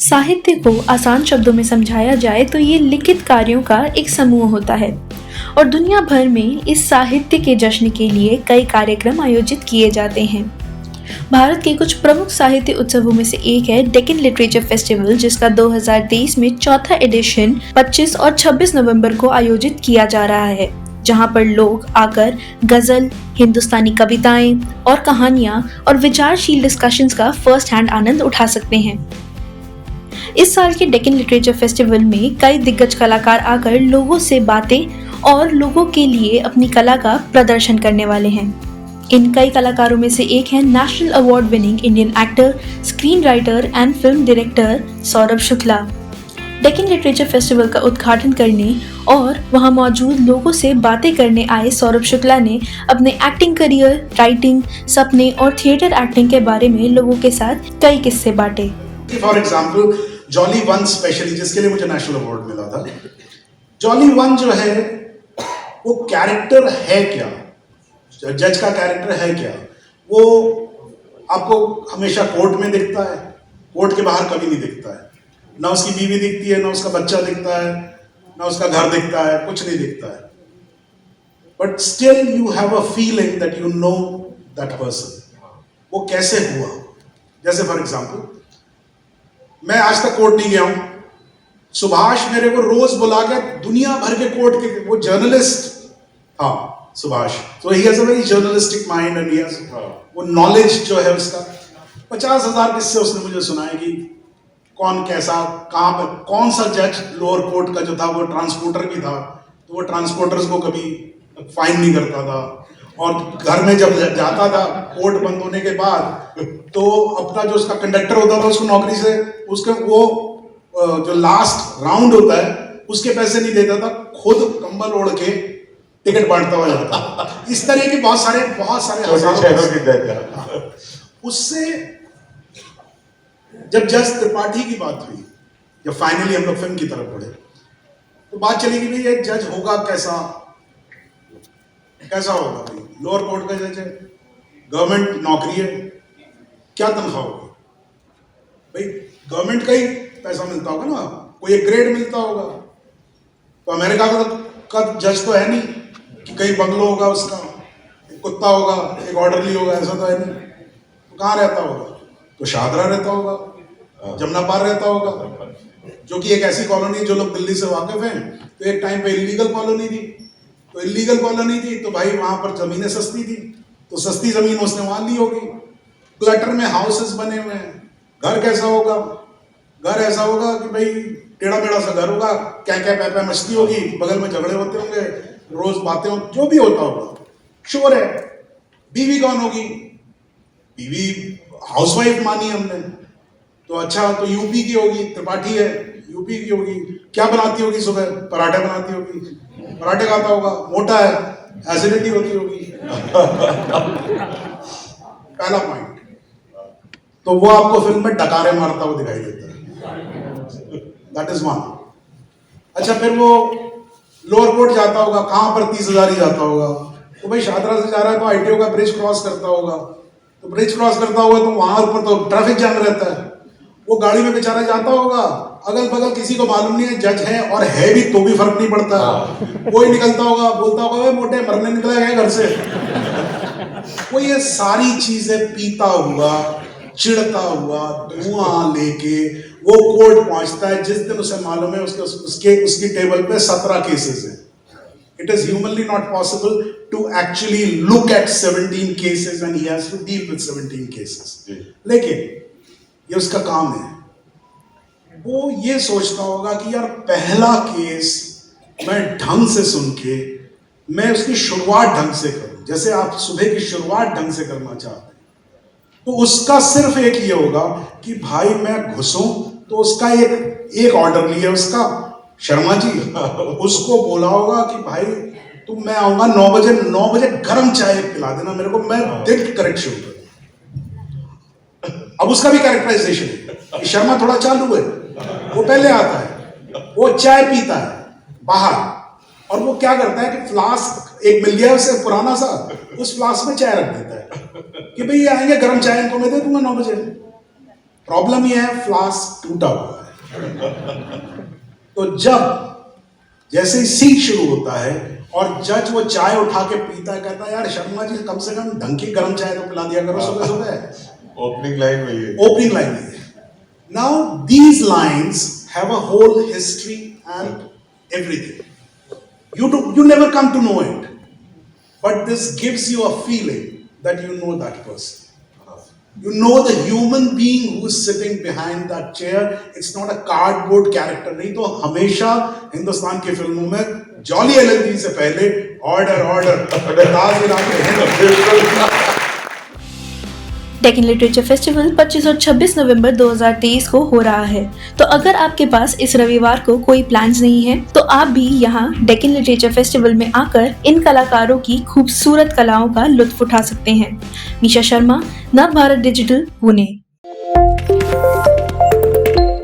साहित्य को आसान शब्दों में समझाया जाए तो ये लिखित कार्यों का एक समूह होता है और दुनिया भर में इस साहित्य के जश्न के लिए कई कार्यक्रम आयोजित किए जाते हैं। भारत के कुछ प्रमुख साहित्य उत्सवों में से एक है डेक्कन लिटरेचर फेस्टिवल, जिसका 2023 में चौथा एडिशन 25 और 26 नवंबर को आयोजित किया जा रहा है, जहां पर लोग आकर गजल, हिंदुस्तानी कविताएं और कहानियां और विचारशील डिस्कशंस का फर्स्ट हैंड आनंद उठा सकते हैं। इस साल के डेक्कन लिटरेचर फेस्टिवल में कई दिग्गज कलाकार आकर लोगों से बातें और लोगों के लिए अपनी कला का प्रदर्शन करने वाले हैं। इन कई कलाकारों में से एक है national award winning Indian actor, screen writer and film director Saurabh Shukla. Deccan literature festival का उद्घाटन करने और वहां मौजूद लोगों से बातें करने आए सौरभ शुक्ला ने अपने एक्टिंग करियर, राइटिंग, सपने और थिएटर एक्टिंग के बारे में लोगों के साथ कई किस्से बांटे। For example jolly one specially, जिसके लिए मुझे नेशनल अवार्ड मिला था। जॉली वन जो है वो कैरेक्टर है क्या, जज का कैरेक्टर है क्या, वो आपको हमेशा कोर्ट में दिखता है, कोर्ट के बाहर कभी नहीं दिखता है। ना उसकी बीवी दिखती है, ना उसका बच्चा दिखता है, ना उसका घर दिखता है, कुछ नहीं दिखता है। But still you have a feeling that you know that person. वो कैसे हुआ? जैसे फॉर एग्जाम्पल, मैं आज तक कोर्ट नहीं गया हूं। सुभाष मेरे को रोज बुला के दुनिया भर के कोर्ट के, वो जर्नलिस्ट था सुभाष, तो he has a very journalistic mind and he has वो नॉलेज जो है उसका 50,000 किस्से उसने मुझे सुनाए कि कौन कैसा, कहां पर कौन सा जज लोअर कोर्ट का जो था वो ट्रांसपोर्टर भी था, तो वो ट्रांसपोर्टर्स को कभी फाइन नहीं करता था। और घर में जब जाता था कोर्ट बंद होने के बाद, तो अपना जो उसका कंडक्टर होता था उसको नौकरी से उसके वो जो लास्ट राउंड होता है उसके पैसे नहीं देता था, खुद कंबल ओढ़ के टिकट बांटता हुआ जाता। इस तरह के बहुत सारे उससे जब जज त्रिपाठी की बात हुई, जब फाइनली हम लोग फिल्म की तरफ बढ़े, तो बात चली कि भाई ये जज होगा कैसा होगा? भाई लोअर कोर्ट का जज है, गवर्नमेंट नौकरी है, क्या तनख्वाह होगी? भाई गवर्नमेंट का ही पैसा मिलता होगा ना, कोई एक ग्रेड मिलता होगा। तो अमेरिका का जज तो है नहीं कि कहीं बंगलो होगा उसका, एक कुत्ता होगा, एक ऑर्डरली होगा, ऐसा तो है नहीं। तो कहाँ रहता होगा? तो शाहदरा रहता होगा, जमुना पार रहता होगा, जो कि एक ऐसी कॉलोनी है, जो लोग दिल्ली से वाकिफ हैं, तो एक टाइम पे इलीगल कॉलोनी थी। तो इलीगल कॉलोनी थी तो भाई वहां पर जमीनें सस्ती थी, तो सस्ती जमीन उसने वहां ली होगी। क्लटर में हाउसेस बने हुए हैं। घर कैसा होगा? घर ऐसा होगा कि भाई टेढ़ा मेढ़ा सा घर होगा, क्या क्या पैपा मस्ती होगी, बगल में झगड़े होते होंगे, रोज बातें हो, जो भी होता होगा, शोर है। बीवी कौन होगी? बीवी हाउसवाइफ मानी हमने, तो अच्छा तो यूपी की होगी, त्रिपाठी है, यूपी की होगी। क्या बनाती होगी? सुबह पराठे बनाती होगी, पराठे खाता होगा, मोटा है, एसिडिटी होती होगी। पहला पॉइंट। तो वो आपको फिल्म में डकारे मारता हुआ दिखाई देता है, दैट इज वन। अच्छा, फिर वो लोअर कोर्ट जाता होगा, कहां पर 30,000 ही जाता होगा। तो भाई शाहदरा से जा रहा है तो आईटीओ का ब्रिज क्रॉस करता होगा, तो ब्रिज क्रॉस करता होगा तो वहां ऊपर तो ट्रैफिक जाम रहता है। वो गाड़ी में बेचारा जाता होगा, अगल बगल किसी को मालूम नहीं है, जज है और है भी तो भी फर्क नहीं पड़ता। कोई निकलता होगा, बोलता होगा मोटे मरने निकला है घर से। वो ये सारी चीजें पीता हुआ, चिढ़ता हुआ, धुआं लेके वो कोर्ट पहुंचता है, जिस दिन उसे मालूम है उसकी टेबल पे 17 केसेस है। It is humanly not possible to actually look at 17 cases and he has to deal with 17 cases. लेकिन ये उसका काम है। वो ये सोचता होगा कि यार पहला केस मैं ढंग से सुन के, मैं उसकी शुरुआत ढंग से करूं, जैसे आप सुबह की शुरुआत ढंग से करना चाहते हैं, तो उसका सिर्फ एक ये होगा कि भाई मैं घुसूं, तो उसका एक ऑर्डर लिया उसका शर्मा जी, उसको बोला होगा कि भाई तुम, मैं आऊंगा 9 बजे गर्म चाय पिला देना मेरे को, मैं डायरेक्ट करेक्ट शुरू करूं। अब उसका भी कैरेक्टराइजेशन, शर्मा थोड़ा चालू है, वो पहले आता है, वो चाय पीता है बाहर, और वो क्या करता है कि फ्लास्क एक मिल गया उसे पुराना सा, उस फ्लास्क में चाय रख देता है कि भाई ये आएंगे गर्म चाय इनको मैं दे दूंगा 9 बजे। प्रॉब्लम ये है फ्लास्क टूटा हुआ है। तो जब जैसे ही सीन शुरू होता है और जज वो चाय उठा के पीता है, कहता है यार शर्मा जी कम से कम ढंग की गर्म चाय तो पिला दिया करो सुबह सुबह। ओपनिंग लाइन में ये ओपनिंग लाइन में। Now these lines have a whole history and everything. You never come to know it, but this gives you a feeling that you know that person. You know the human being who is sitting behind that chair. It's not a cardboard character. नहीं तो हमेशा हिंदुस्तान की फिल्मों में jolly LLB से पहले order Deccan literature festival 25 और 26 नवंबर 2023 को हो रहा है। तो अगर आपके पास इस रविवार को कोई प्लान्स नहीं है तो आप भी यहाँ डेक्कन लिटरेचर फेस्टिवल में आकर इन कलाकारों की खूबसूरत कलाओं का लुत्फ उठा सकते हैं। मीशा शर्मा, नव भारत डिजिटल, पुणे।